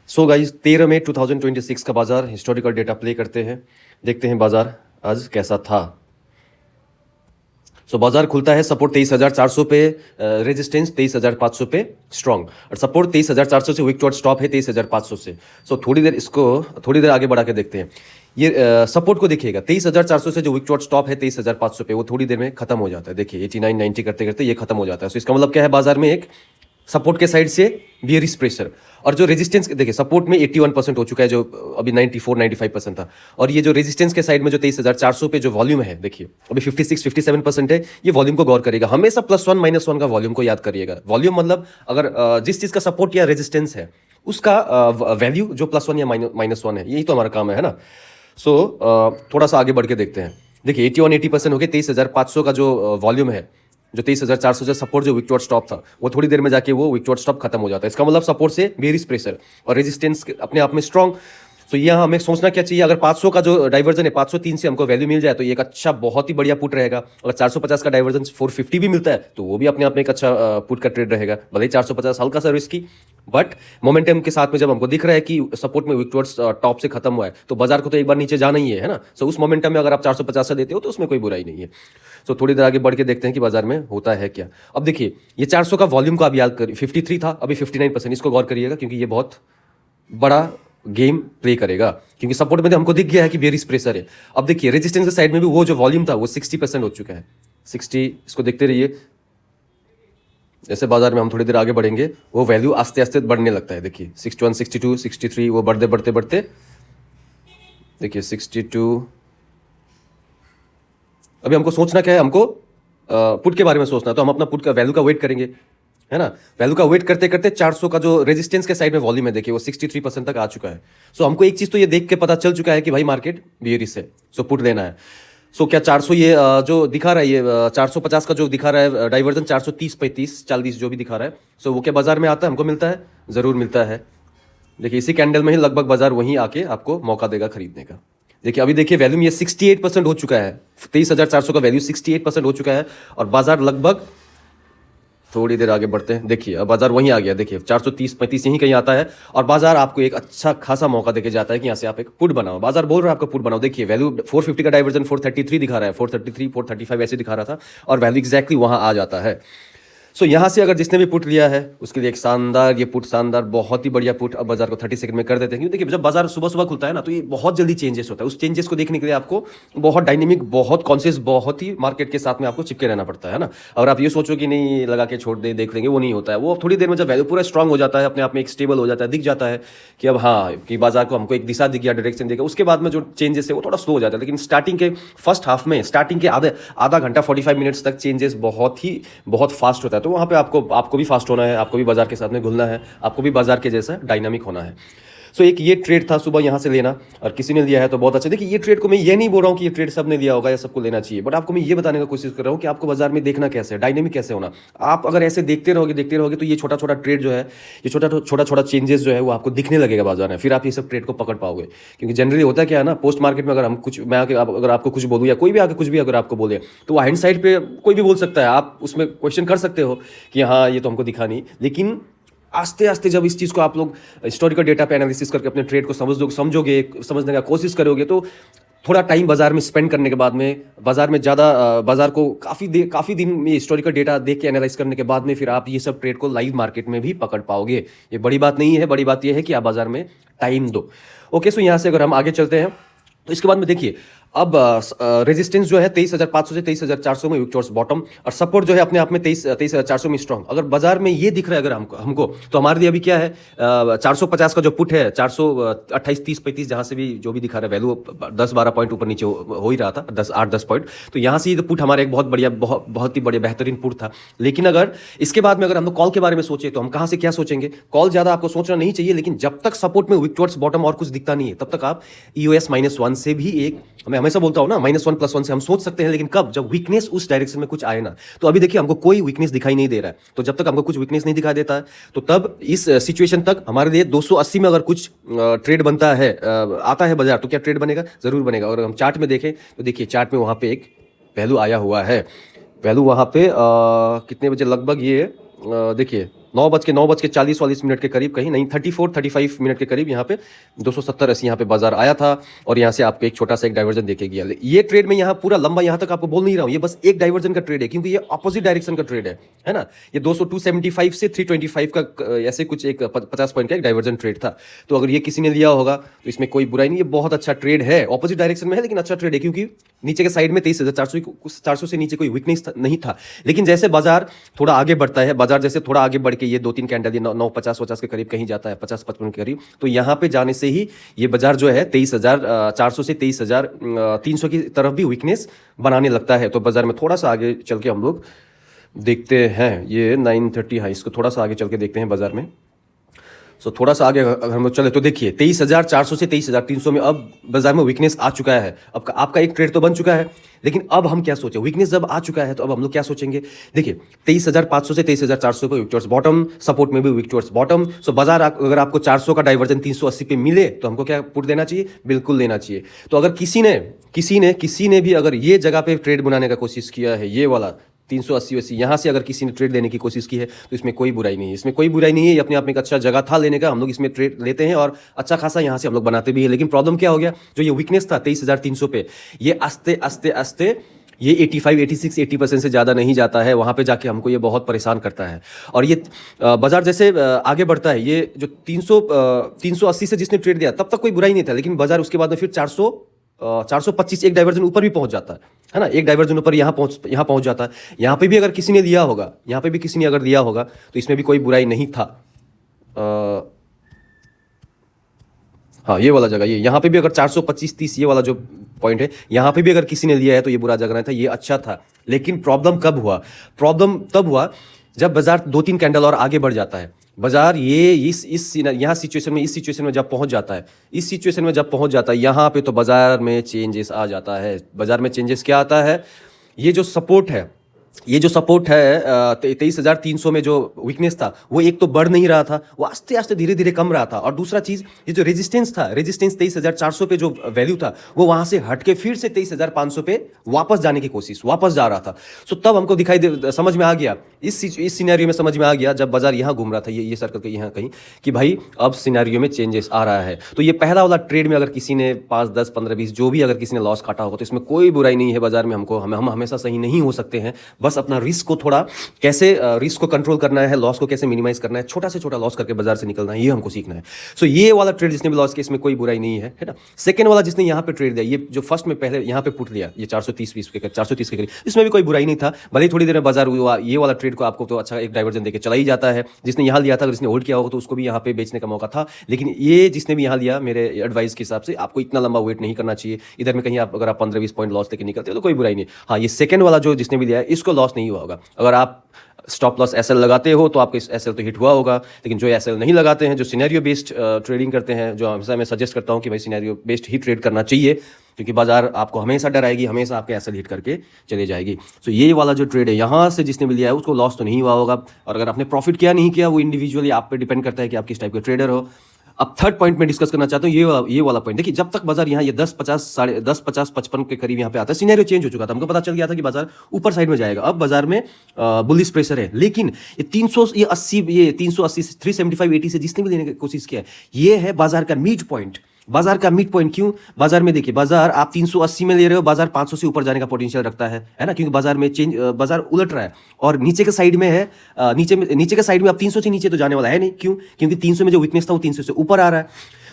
So guys 13 मई 2026 का बाजार historical data play करते हैं, देखते हैं बाजार आज कैसा था। सो बाजार खुलता है सपोर्ट 23,400 पे, रेजिस्टेंस 23,500 पे स्ट्रॉन्ग, और सपोर्ट 23,400 से वीक टुवर्ड स्टॉप है 23,500 से। सो थोड़ी देर आगे बढ़ा के देखते हैं। ये सपोर्ट को देखिएगा 23,400 से जो वीक टुवर्ड स्टॉप है 23,500 पे, वो थोड़ी देर में खत्म हो जाता है। देखिए 89 90 करते करते ये खत्म हो जाता है। सो इसका मतलब क्या है, बाजार में एक सपोर्ट के साइड से बियरिश प्रेशर, और जो रेजिस्टेंस देखिए सपोर्ट में 81% हो चुका है, जो अभी 94-95% था, और ये जो रेजिस्टेंस के साइड में जो 23,400 पे जो वॉल्यूम है, देखिए अभी 56-57% है। ये वॉल्यूम को गौर करिएगा, हमेशा +1 -1 का वॉल्यूम को याद करिएगा। वॉल्यूम मतलब अगर जिस चीज का सपोर्ट या रेजिस्टेंस है उसका वैल्यू जो +1 या -1 है, यही तो हमारा काम है ना। सो थोड़ा सा आगे बढ़ के देखते हैं। देखिए 81-80% हो गए। 23,500 का जो वॉल्यूम है, जो 23,400 से सपोर्ट जो विक टुवर्ड स्टॉप था, वो थोड़ी देर में जाके वो विक टुवर्ड स्टॉप खत्म हो जाता है। इसका मतलब सपोर्ट से बेरिश प्रेशर और रेजिस्टेंस अपने आप में स्ट्रॉन्ग। तो यहाँ हमें सोचना क्या चाहिए, अगर 500 का जो डाइवर्जन है 503 से हमको वैल्यू मिल जाए तो ये एक अच्छा बहुत ही बढ़िया पुट रहेगा। अगर 450 का डाइवर्जन 450 भी मिलता है तो वो भी अपने आप में एक अच्छा पुट का ट्रेड रहेगा। भले ही 450 हल्का सा रिस्की, बट मोमेंटम के साथ में जब हमको दिख रहा है कि सपोर्ट में विक टुवर्ड्स टॉप से खत्म हुआ है, तो बाजार को तो एक बार नीचे जाना ही है ना। सो उस मोमेंटम में अगर आप 450 से देते हो तो उसमें कोई बुराई नहीं है। सो थोड़ी देर आगे बढ़ के देखते हैं कि बाजार में होता है क्या। अब देखिए ये 400 का वॉल्यूम को आप याद करिए, 53 था अभी 59%। इसको गौर करिएगा क्योंकि ये बहुत बड़ा गेम प्ले करेगा, क्योंकि सपोर्ट में तो हमको दिख गया है कि बेरिश प्रेशर है। अब देखिए रेजिस्टेंस के साइड में भी वो जो वॉल्यूम था वो 60% हो चुका है। 60, इसको देखते रहिए। जैसे बाजार में हम थोड़ी देर आगे बढ़ेंगे वो वैल्यू आस्ते आस्ते बढ़ने लगता है। देखिए 61, 62, 63, वो बढ़ते बढ़ते बढ़ते देखिए 62। अभी हमको सोचना क्या है, हमको पुट के बारे में सोचना, तो हम अपना पुट का वैल्यू का वेट करेंगे, है ना। वैल्यू का वेट करते करते 400 का जो रेजिस्टेंस के साइड में वॉल्यूम है, देखिए वो 63% तक आ चुका है। सो हमको एक चीज तो ये देख के पता चल चुका है कि भाई मार्केट बियरिश है, सो पुट लेना है। सो क्या 400 ये जो दिखा रहा है, ये 450 का जो दिखा रहा है डाइवर्जन 430, 35, 40 जो भी दिखा रहा है, सो वो क्या बाजार में आता है, हमको मिलता है, जरूर मिलता है। देखिए इसी कैंडल में ही लगभग बाजार वहीं आके आपको मौका देगा खरीदने का। देखिए अभी देखिए वैल्यूम ये 68% हो चुका है। 23,400 का वैल्यू 68% हो चुका है, और बाजार लगभग, थोड़ी देर आगे बढ़ते हैं। देखिए अब बाजार वहीं आ गया, देखिए 430-35 यहीं कहीं आता है, और बाजार आपको एक अच्छा खासा मौका देके जाता है कि यहाँ से आप एक पुट बनाओ। बाजार बोल रहा है आपको पुट बनाओ। देखिए वैल्यू 450 का डाइवर्जन 433 दिखा रहा है, 433, 435 ऐसे दिखा रहा था, और वैल्यू एग्जैक्टली वहां आ जाता है। सो यहाँ से अगर जिसने भी पुट लिया है उसके लिए एक शानदार ये पुट, शानदार बहुत ही बढ़िया पुट। अब बाजार को 30 सेकंड में कर देते हैं, क्योंकि देखिए जब बाजार सुबह सुबह खुलता है ना तो ये बहुत जल्दी चेंजेस होता है। उस चेंजेस को देखने के लिए आपको बहुत डायनेमिक, बहुत कॉन्शियस, बहुत ही मार्केट के साथ में आपको चिपके रहना पड़ता है ना। अगर आप ये सोचो कि नहीं लगा के छोड़ दे देख लेंगे, वो नहीं होता है। वो थोड़ी देर में जब वैल्यू पूरा स्ट्रांग हो जाता है, अपने आप में एक स्टेबल हो जाता है, दिख जाता है कि अब हाँ कि बाजार को हमको एक दिशा दिख गया, डायरेक्शन दिखा, उसके बाद में जो चेंजेस है वो थोड़ा स्लो हो जाता है। लेकिन स्टार्टिंग के फर्स्ट हाफ में, स्टार्टिंग के आधा घंटा 45 मिनट्स तक चेंजेस बहुत फास्ट होता है। तो वहाँ पे आपको भी फास्ट होना है, आपको भी बाजार के साथ में घुलना है, आपको भी बाजार के जैसा डायनामिक होना है। सो एक ये ट्रेड था सुबह यहाँ से लेना, और किसी ने लिया है तो बहुत अच्छा। देखिए ये ट्रेड को मैं ये नहीं बोल रहा हूँ कि ये ट्रेड सबने लिया होगा या सबको लेना चाहिए, बट आपको मैं ये बताने का कोशिश कर रहा हूँ कि आपको बाजार में देखना कैसे है, डायनेमिक कैसे होना। आप अगर ऐसे देखते रहोगे तो ये छोटा छोटा ट्रेड जो है, ये छोटा चेंजेस जो है वो आपको दिखने लगेगा बाजार में, फिर आप ये सब ट्रेड को पकड़ पाओगे। क्योंकि जनरली होता क्या है ना, पोस्ट मार्केट में अगर हम कुछ, मैं अगर आपको कुछ बोलूँ या कोई भी आके कुछ भी अगर आपको बोले, तो वो हैंड साइड पे कोई भी बोल सकता है, आप उसमें क्वेश्चन कर सकते हो कि हाँ ये तो हमको दिखा नहीं। लेकिन आस्ते आस्ते जब इस चीज़ को आप लोग हिस्टोरिकल डेटा पे एनालिसिस करके अपने ट्रेड को समझोगे, समझने का कोशिश करोगे, तो थोड़ा टाइम बाजार में स्पेंड करने के बाद में, बाजार में ज़्यादा बाजार को काफ़ी दिन में हिस्टोरिकल डेटा देख के एनालाइज करने के बाद में, फिर आप ये सब ट्रेड को लाइव मार्केट में भी पकड़ पाओगे। ये बड़ी बात नहीं है, बड़ी बात ये है कि आप बाजार में टाइम दो। ओके, सो यहाँ से अगर हम आगे चलते हैं तो इसके बाद में देखिए अब रेजिस्टेंस जो है 23,500 से 23,400 में विक टुवर्ड्स बॉटम, और सपोर्ट जो है अपने आप में 23,400 में स्ट्रॉन्ग। अगर बाजार में ये दिख रहा है अगर हमको तो हमारे लिए अभी क्या है, 450 का जो पुट है, 428, 30, 35 जहां से भी जो भी दिखा रहा है वैल्यू 10-12 पॉइंट ऊपर नीचे हो ही रहा था, 8-10 पॉइंट। तो यहाँ से ये पुट हमारा एक बहुत ही बढ़िया बेहतरीन पुट था। लेकिन अगर इसके बाद में अगर हम लोग कॉल के बारे में सोचे तो हम कहाँ से क्या सोचेंगे। कॉल ज्यादा आपको सोचना नहीं चाहिए, लेकिन जब तक सपोर्ट में विक टुवर्ड्स बॉटम और कुछ दिखता नहीं है तब तक आप EOS -1 से भी एक, मैं हमेशा बोलता हूं ना, -1 +1 से हम सोच सकते हैं, लेकिन कब, जब वीकनेस उस डायरेक्शन में कुछ आए ना। तो अभी देखिए हमको कोई वीकनेस दिखाई नहीं दे रहा है, तो जब तक हमको कुछ वीकनेस नहीं दिखाई देता है तो तब इस सिचुएशन तक हमारे लिए 280 में अगर कुछ ट्रेड बनता है, आता है बाजार, तो क्या ट्रेड बनेगा, जरूर बनेगा। और हम चार्ट में देखें तो देखिए चार्ट में वहां पे एक वैल्यू आया हुआ है। वैल्यू वहां पे कितने बजे लगभग, ये देखिए 9:40 के करीब, कहीं नहीं 34-35 के करीब यहाँ पे 270-80 यहाँ पे बाजार आया था और यहाँ से आपको एक छोटा सा एक डाइवर्जन देके गया। ये ट्रेड में यहाँ पूरा लंबा यहाँ तक आपको बोल नहीं रहा हूँ, ये बस एक डाइवर्जन का ट्रेड है क्योंकि ये ऑपोजिट डायरेक्शन का ट्रेड है ना। ये 275 से 325 का ऐसे कुछ एक 50 पॉइंट का एक डाइवर्जन ट्रेड था। तो अगर ये किसी ने लिया होगा तो इसमें कोई बुराई नहीं, ये बहुत अच्छा ट्रेड है, ऑपोजिट डायरेक्शन में है लेकिन अच्छा ट्रेड है क्योंकि नीचे के साइड में 23,400 से नीचे कोई वीकनेस नहीं था। लेकिन जैसे बाजार थोड़ा आगे बढ़ता है, बाजार जैसे थोड़ा आगे बढ़ के ये 2-3 कैंडल ये 950 के करीब कहीं जाता है, 50-55 के करीब, तो यहाँ पे जाने से ही ये बाजार जो है 23,400 से 23,300 की तरफ भी वीकनेस बनाने लगता है। तो बाजार में थोड़ा सा आगे चल के हम लोग देखते हैं, ये 930, हाँ इसको थोड़ा सा आगे चल के देखते हैं बाजार में। सो थोड़ा सा आगे अगर हम लोग चले तो देखिए 23,400 से 23,300 में अब बाजार में वीकनेस आ चुका है। अब आपका एक ट्रेड तो बन चुका है, लेकिन अब हम क्या सोचें, वीकनेस जब आ चुका है तो अब हम लोग क्या सोचेंगे। देखिए 23,500 से 23,400 पे वीक टुवर्ड्स बॉटम, सपोर्ट में भी वीक टुवर्ड्स बॉटम। सो बाजार अगर आपको 400 का डाइवर्जन 380 पे मिले तो हमको क्या पुट देना चाहिए, बिल्कुल लेना चाहिए। तो अगर किसी ने भी अगर ये जगह पे ट्रेड बनाने का कोशिश किया है, ये वाला 380 यहाँ से अगर किसी ने ट्रेड लेने की कोशिश की है तो इसमें कोई बुराई नहीं है, इसमें कोई बुराई नहीं है। ये अपने आप में एक अच्छा जगह था लेने का, हम लोग इसमें ट्रेड लेते हैं और अच्छा खासा यहाँ से हम लोग बनाते भी हैं। लेकिन प्रॉब्लम क्या हो गया, जो ये वीकनेस था 23,300 पे, ये आस्ते आस्ते ये 85, 86, 80% से ज़्यादा नहीं जाता है, वहाँ पे जाके हमको ये बहुत परेशान करता है। और ये बाजार जैसे आगे बढ़ता है, ये जो 380 से जिसने ट्रेड दिया तब तक कोई बुराई नहीं था, लेकिन बाजार उसके बाद में फिर 425 एक डाइवर्जन ऊपर भी पहुंच जाता है ना, एक डाइवर्जन ऊपर यहाँ पहुंच जाता है। यहाँ पे भी अगर किसी ने लिया होगा, यहाँ पे भी किसी ने अगर लिया होगा तो इसमें भी कोई बुराई नहीं था। हाँ ये वाला जगह, ये यहाँ पे भी अगर 425-30 ये वाला जो पॉइंट है, यहाँ पे भी अगर किसी ने लिया है तो ये बुरा जगह नहीं था, ये अच्छा था। लेकिन प्रॉब्लम कब हुआ, प्रॉब्लम तब हुआ जब बाजार 2-3 कैंडल और आगे बढ़ जाता है। बाजार ये इस सिचुएशन में जब पहुंच जाता है, यहाँ पे तो बाजार में चेंजेस आ जाता है। बाजार में चेंजेस क्या आता है, ये जो सपोर्ट है 23,300 में जो वीकनेस था वो एक तो बढ़ नहीं रहा था, वो आस्ते आस्ते धीरे धीरे कम रहा था। और दूसरा चीज, ये जो रेजिस्टेंस 23,400 पे जो वैल्यू था वो वहां से हट के फिर से 23,500 पे वापस जाने की कोशिश, वापस जा रहा था। सो तब हमको समझ में आ गया, इस सिनेरियो में समझ में आ गया जब बाजार यहाँ घूम रहा था, ये सर्कल के यहाँ कहीं, कि भाई अब सिनेरियो में चेंजेस आ रहा है। तो ये पहला वाला ट्रेड में अगर किसी ने 5, 10, 15, 20 जो भी अगर किसी ने लॉस काटा होगा तो इसमें कोई बुराई नहीं है। बाजार में हम हमेशा सही नहीं हो सकते हैं, बस अपना रिस्क को थोड़ा कैसे रिस्क को कंट्रोल करना है, लॉस को कैसे मिनिमाइज करना है, छोटा से छोटा लॉस करके बाजार से निकलना है, ये हमको सीखना है। सो ये वाला ट्रेड जिसने भी लॉस किया इसमें कोई बुराई नहीं है ना। सेकंड वाला जिसने यहाँ पे ट्रेड दिया, ये जो फर्स्ट में पहले यहाँ पे पुट लिया, ये 430 के करीब, इसमें भी कोई बुराई नहीं था। भले ही थोड़ी देर में बाजार हुआ, ये वाला ट्रेड को आपको तो अच्छा एक डाइवर्जन देके चला ही जाता है। जिसने यहाँ लिया था, अगर जिसने होल्ड किया होगा तो उसको भी यहाँ पे बेचने का मौका था। लेकिन ये जिसने भी यहाँ लिया, मेरे एडवाइस के हिसाब से आपको इतना लंबा वेट नहीं करना चाहिए। इधर में कहीं अगर आप 15-20 पॉइंट लॉस लेके निकलते हो तो कोई बुराई नहीं। हाँ, ये सेकंड वाला जो जिसने भी लिया है इसको लॉस नहीं हुआ होगा। अगर आप स्टॉप लॉस एसएल लगाते हो तो आपको एसएल तो हिट हुआ होगा, लेकिन जो एसएल नहीं लगाते हैं, जो सिनेरियो बेस्ड ट्रेडिंग करते हैं, जो हमेशा मैं सजेस्ट करता हूं कि भाई सिनेरियो बेस्ड ही ट्रेड करना चाहिए, क्योंकि बाजार आपको हमेशा डराएगी, हमेशा आपके एसएल हिट करके चले जाएगी। तो ये वाला जो ट्रेड है यहाँ से जिसने भी लिया है उसको लॉस तो नहीं हुआ होगा। और अगर आपने प्रॉफिट किया नहीं किया वो इंडिविजुअली आप पे डिपेंड करता है कि आप किस टाइप के ट्रेडर हो। अब थर्ड पॉइंट में डिस्कस करना चाहता हूँ, ये वाला पॉइंट देखिए। जब तक बाजार यहाँ ये 10, 50, 55 के करीब यहाँ पे आता है, सिनेरियो चेंज हो चुका था, हमको पता चल गया था कि बाजार ऊपर साइड में जाएगा। अब बाजार में बुलिश प्रेशर है, लेकिन ये 380 से 375, 80 से जिसने भी लेने की कोशिश किया है, ये है बाजार का मिड पॉइंट। बाजार का मिड पॉइंट क्यों? बाजार में देखिए, बाजार आप 380 में ले रहे हो, बाजार 500 से ऊपर जाने का पोटेंशियल रखता है ना, क्योंकि बाजार में बाजार उलट रहा है और नीचे के साइड में है, नीचे के साइड में अब 300 से नीचे तो जाने वाला है नहीं। क्यों? क्योंकि 300 में जो वीकनेस था वो 300 से ऊपर आ रहा है।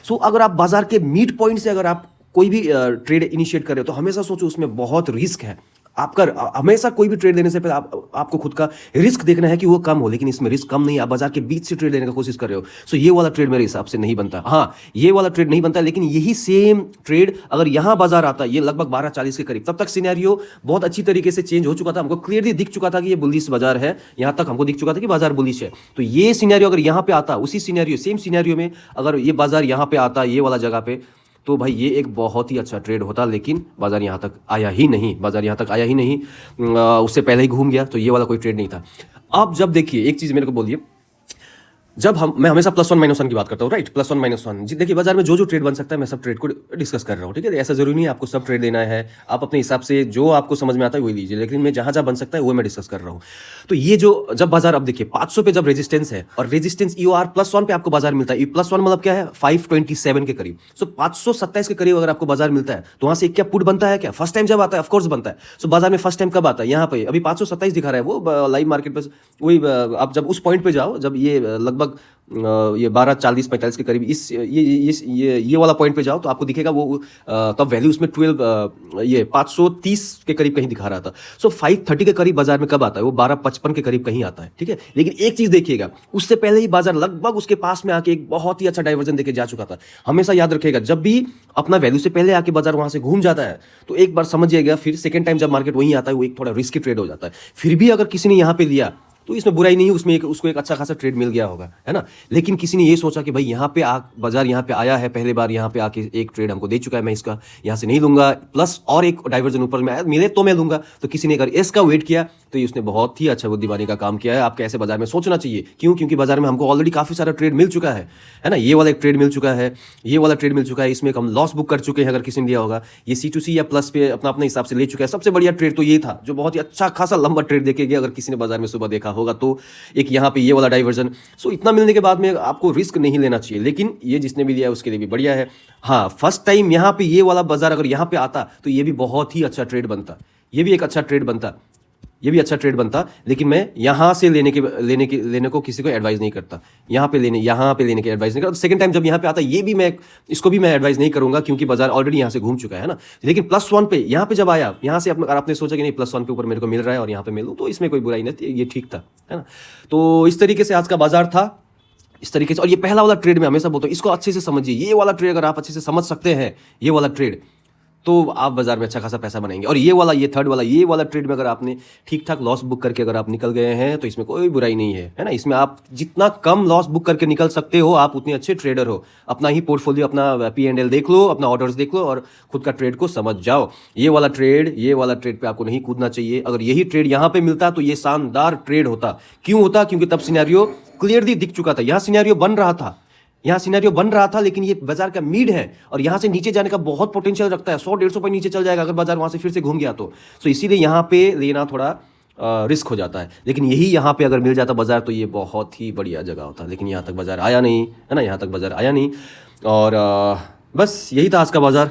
सो अगर आप बाजार के मिड पॉइंट से अगर आप कोई भी ट्रेड इनिशिएट कर रहे हो तो हमेशा सोचो उसमें बहुत रिस्क है। आपका हमेशा कोई भी ट्रेड लेने से पहले आपको खुद का रिस्क देखना है कि वो कम हो, लेकिन इसमें रिस्क कम नहीं है। आप बाजार के बीच से ट्रेड लेने का कोशिश कर रहे हो। सो ये वाला ट्रेड मेरे हिसाब से नहीं बनता। हाँ, ये वाला ट्रेड नहीं बनता, लेकिन यही सेम ट्रेड अगर यहाँ बाजार आता, ये लगभग 12:40 के करीब, तब तक सिनेरियो बहुत अच्छी तरीके से चेंज हो चुका था। हमको क्लियरली दिख चुका था कि ये बुलिश बाजार है, यहाँ तक हमको दिख चुका था कि बाजार बुलिश है। तो ये सिनेरियो अगर यहाँ पे आता, उसी सिनेरियो सेम सिनेरियो में अगर ये बाजार यहाँ पे आता, ये वाला जगह पे, तो भाई ये एक बहुत ही अच्छा ट्रेड होता। लेकिन बाजार यहाँ तक आया ही नहीं, उससे पहले ही घूम गया, तो ये वाला कोई ट्रेड नहीं था। अब जब देखिए, एक चीज़ मेरे को बोलिए, जब मैं हमेशा प्लस वन माइनस वन की बात करता हूँ, right, plus one minus one जी। देखिए बाजार में जो जो ट्रेड बन सकता है मैं सब ट्रेड को डिस्कस कर रहा हूँ, ठीक है। ऐसा जरूरी नहीं है आपको सब ट्रेड लेना है, आप अपने हिसाब से जो आपको समझ में आता है वही लीजिए, लेकिन मैं जहां जहां बन सकता है वो मैं डिस्कस कर रहा हूँ। तो ये जो जब बाजार, अब देखिए 500 पे जब रेजिस्टेंस है और रेजिस्टेंस ईओआर प्लस वन पे आपको बाजार मिलता है, प्लस वन मतलब क्या है, 527 के करीब। सो 527 के करीब अगर आपको बाजार मिलता है तो वहां से क्या पुट बनता है, क्या फर्स्ट टाइम जब आता है, ऑफकोर्स बनता है। सो बाजार में फर्स्ट टाइम कब आता है, यहाँ पे अभी 527 दिखा रहा है वो लाइव मार्केट पे, वही आप जब उस पॉइंट पे जाओ जब ये लगभग ये 12:40-45 के करीब ये वाला पॉइंट पे जाओ तो आपको दिखेगा वो तब वैल्यू उसमें 530 के करीब कहीं दिखा रहा था। सो 530 के करीब बाजार में कब आता है, वो 12:55 के करीब कहीं आता है, ठीक है। लेकिन एक चीज देखिएगा, उससे पहले ही बाजार लगभग उसके पास में आके एक बहुत ही अच्छा डाइवर्जन देके जा चुका था। हमेशा याद रखिएगा, जब भी अपना वैल्यू से पहले आके बाजार वहां से घूम जाता है तो एक बार समझिएगा, फिर सेकंड टाइम जब मार्केट वहीं आता है वो एक थोड़ा रिस्की ट्रेड हो जाता है। फिर भी अगर किसी ने यहाँ पे लिया तो इसमें बुराई नहीं है, उसमें उसको एक अच्छा खासा ट्रेड मिल गया होगा, है ना। लेकिन किसी ने ये सोचा कि भाई यहाँ पे बाजार यहाँ पे आया है, पहले बार यहाँ पे आके एक ट्रेड हमको दे चुका है, मैं इसका यहाँ से नहीं लूंगा, प्लस और एक डाइवर्जन ऊपर में आया मिले तो मैं लूंगा। तो किसी ने अगर इसका वेट किया तो उसने बहुत ही अच्छा बुद्धिमानी का काम किया है। आपको ऐसे बाजार में सोचना चाहिए, क्यों, क्योंकि बाजार में हमको ऑलरेडी काफी सारा ट्रेड मिल चुका है ना। ये वाला एक ट्रेड मिल चुका है, ये वाला ट्रेड मिल चुका है, इसमें हम लॉस बुक कर चुके हैं अगर किसी ने लिया होगा। ये C2C या प्लस पे अपना अपने हिसाब से ले चुका है। सबसे बढ़िया ट्रेड तो ये था जो बहुत ही अच्छा खासा लंबा ट्रेड देके गया, अगर किसी ने बाजार में सुबह देखा होगा तो एक यहाँ पे ये वाला डाइवर्जन। सो इतना मिलने के बाद में आपको रिस्क नहीं लेना चाहिए, लेकिन ये जिसने भी लिया उसके लिए भी बढ़िया है। हाँ, फर्स्ट टाइम यहाँ पे ये वाला बाजार अगर यहाँ पे आता तो ये भी बहुत ही अच्छा ट्रेड बनता, ये भी एक अच्छा ट्रेड बनता, ये भी अच्छा ट्रेड बनता। लेकिन मैं यहाँ से लेने को किसी को एडवाइस नहीं करता, यहाँ पे लेने की एडवाइस नहीं करता। सेकंड टाइम जब यहाँ पे आता ये भी मैं इसको भी मैं एडवाइस नहीं करूंगा, क्योंकि बाजार ऑलरेडी यहाँ से घूम चुका है ना। लेकिन प्लस वन पे यहाँ पे जब आया, यहाँ से आपने सोचा कि नहीं प्लस वन पे ऊपर मेरे को मिल रहा है और यहाँ पे मिलूँ, तो इसमें कोई बुराई नहीं, ये ठीक था, है ना। तो इस तरीके से आज का बाजार था, इस तरीके से। और ये पहला वाला ट्रेड में हमेशा बोलता हूँ, इसको अच्छे से समझिए। ये वाला ट्रेड अगर आप अच्छे से समझ सकते हैं, ये वाला ट्रेड, तो आप बाजार में अच्छा खासा पैसा बनाएंगे। और ये थर्ड वाला, ये वाला ट्रेड में अगर आपने ठीक ठाक लॉस बुक करके अगर आप निकल गए हैं तो इसमें कोई बुराई नहीं है ना। इसमें आप जितना कम लॉस बुक करके निकल सकते हो, आप उतने अच्छे ट्रेडर हो। अपना ही पोर्टफोलियो, अपना P&L देख लो, अपना ऑर्डर्स देख लो और खुद का ट्रेड को समझ जाओ। ये वाला ट्रेड पे आपको नहीं कूदना चाहिए। अगर यही ट्रेड यहाँ पे मिलता तो ये शानदार ट्रेड होता। क्यों होता, क्योंकि तब सिनेरियो क्लियरली दिख चुका था। यहाँ सिनेरियो बन रहा था, लेकिन ये बाजार का मीड है और यहां से नीचे जाने का बहुत पोटेंशियल रखता है। 100-150 पॉइंट नीचे चल जाएगा अगर बाजार वहां से फिर से घूम गया तो। इसीलिए यहां पे लेना थोड़ा रिस्क हो जाता है। लेकिन यही यहां पे अगर मिल जाता बाजार तो ये बहुत ही बढ़िया जगह होता। लेकिन यहां तक बाजार आया नहीं, है ना, यहां तक बाजार आया नहीं। और बस यही था आज का बाजार।